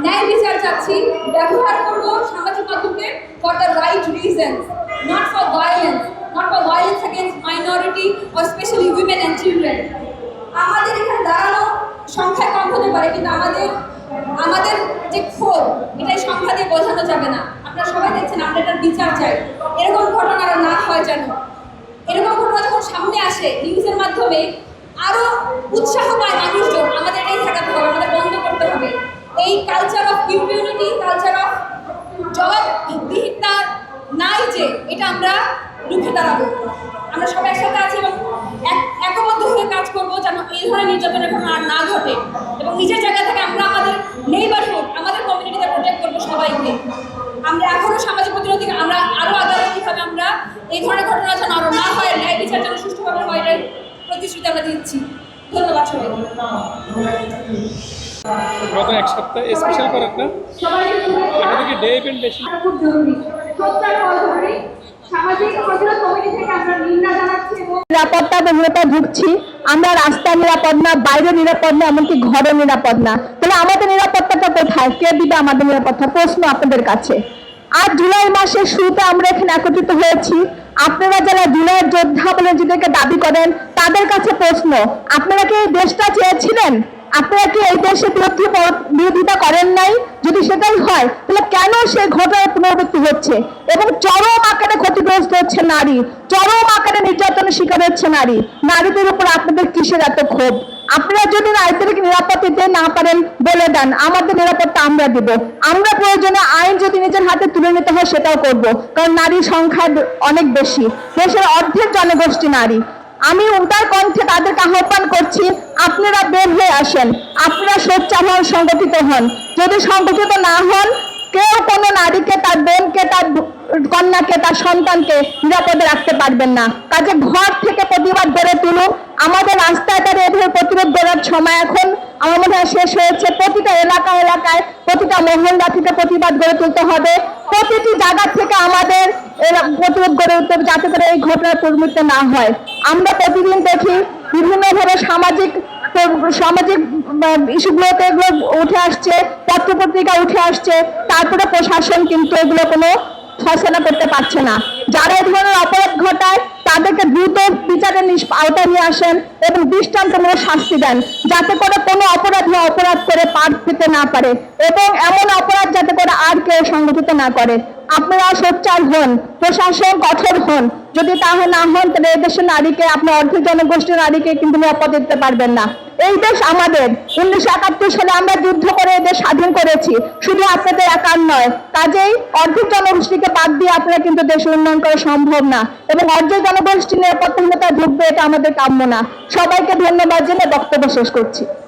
ন্যায় বিচার চাচ্ছি, ব্যবহার করব সামাজিক মাধ্যমকে for the right reasons, not for violence against minority or specially women and children. আমাদের এখানে দাঁড়ানো সংখ্যায় কম হতে পারে, কিন্তু আমাদের যে ক্ষোভ, এটাই সংখ্যা দিয়ে বোঝানো যাবে না। আপনারা সবাই দেখছেন, আমরা এটার বিচার চাই। এরকম ঘটনা আর না হয় যেন। এরকম ঘটনা যখন সামনে আসে নিউজের মাধ্যমে, আরো উৎসাহ পায় মানুষজন। আমাদের এটাই ঠেকাতে হবে, আমাদের বন্ধ করতে হবে। এই culture of impunity, culture of জবাবদিহিতা নাই যে, এটা আমরা রুখে দাঁড়াবো। আমরা সবাই একসাথে আছি এবং একবদ্ধ হয়ে কাজ করবো যেন এই ধরনের নির্যাতনের ঘটনা আর না ঘটে। এবং নিজের জায়গা থেকে আমরা আমাদের নেইবারহুড, আমাদের কমিউনিটিতে প্রোটেক্ট করবো সবাইকে। আমরা এখনো সামাজিক প্রতিরোধী, আমরা আরো আদালত কিভাবে আমরা এই ধরনের ঘটনা যেন আরো না হয়, ন্যায় বিচার যেন সুষ্ঠুভাবে হয়, এর প্রতিশ্রুতি আমরা দিচ্ছি। ধন্যবাদ সবাইকে। গত এক সপ্তাহে স্পেশাল করেন না, এটা কি ডে ইভেন্ট বেশি খুব জরুরি। সত্যের পর জরুরি। সামাজিক প্রতিরোধ কমিটি থেকে আমরা নিন্দা জানাচ্ছি এবং নিরাপত্তাহীনতা ভুগছি। আমরা রাস্তায় নিরাপদ না, বাইরে নিরাপদ না, এমনকি ঘরে নিরাপদ না। তাহলে আমাদের নিরাপত্তাটা কোথায়? কে দিবে আমাদের নিরাপত্তা? প্রশ্ন আপনাদের কাছে। আজ জুলাই মাসের শুরুতে আমরা এখানে একত্রিত হয়েছি। আপনারা যারা জুলাইয়ের যোদ্ধা বলে নিজেদেরকে দাবি করেন, তাদের কাছে প্রশ্ন, আপনারা কি এই দেশটা চেয়েছিলেন? আপনারা কি এই দেশের বিরোধিতা করেন নাই? যদি সেটাই হয়, তাহলে কেন সেই ঘটনার পুনরাবৃত্তি হচ্ছে এবং চরম আকারে ক্ষতিগ্রস্ত হচ্ছে নারী, চরম আকারে নির্যাতনের শিকার হচ্ছে নারী? নারীদের উপর আপনাদের কিসের এত ক্ষোভ? আপনারা যদি নারীদেরকে নিরাপত্তা দিতে না পারেন, বলে দেন আমাদের নিরাপত্তা আমরা দিব। আমরা প্রয়োজনে আইন যদি নিজের হাতে তুলে নিতে হয় সেটাও করব, কারণ নারীর সংখ্যা অনেক বেশি। দেশের অর্ধেক জনগোষ্ঠী নারী। আমি উদার কণ্ঠে তাদেরকে আহ্বান করছি, আপনারা বের হয়ে আসেন, আপনারা সোচ্চার হন, সংগঠিত হন। যদি সংগঠিত না হন, কেউ কোনো নারীকে, তার বোনকে, তার কন্যাকে, তার সন্তানকে নিরাপদে রাখতে পারবেন না। কাজে ঘর থেকে প্রতিবাদ গড়ে তুলুন। আমাদের রাস্তায় দাঁড়িয়ে এভাবে প্রতিরোধ করার সময় এখন আমার মনে হয় শেষ হয়েছে। প্রতিটা এলাকায়, প্রতিটা মহল্লা থেকে প্রতিবাদ গড়ে তুলতে হবে। প্রতিটি জায়গা থেকে আমাদের প্রতিরোধ গড়ে তুলতে হবে, যাতে করে এই ঘটনার পুনরাবৃত্তি না হয়। আমরা প্রতিদিন দেখি বিভিন্নভাবে সামাজিক ইস্যুগুলোতে এগুলো উঠে আসছে, পত্রপত্রিকা উঠে আসছে, তারপরে প্রশাসন কিন্তু এগুলো কোনো ফয়সালা করতে পারছে না। যারা এই ধরনের অপরাধ ঘটায় তাদেরকে দ্রুত বিচারের আওতায় নিয়ে আসেন এবং দৃষ্টান্তমূলক শাস্তি দেন, যাতে করে কোনো অপরাধী অপরাধ করে পার পেতে না পারে এবং এমন অপরাধ যাতে করে আর কেউ সংগঠিত না করে। আপনারা সোচ্চার হন, প্রশাসন কঠোর হন। যদি তাহলে না হন, তাহলে এই দেশের নারীকে, আপনার অর্ধেক জনগোষ্ঠীর নারীকে কিন্তু নিরাপদ দিতে পারবেন না। এই দেশ আমাদের। 1971 সালে আমরা যুদ্ধ করে এই দেশ স্বাধীন করেছি, শুধু আপনাদের একার নয়। কাজেই অর্ধেক জনগোষ্ঠীকে বাদ দিয়ে আপনারা কিন্তু দেশের উন্নয়ন করা সম্ভব না এবং অর্ধেক জনগোষ্ঠী নিরাপত্তাহীনতায় ভুগবে, এটা আমাদের কাম্য না। সবাইকে ধন্যবাদ জানিয়ে বক্তব্য শেষ করছি।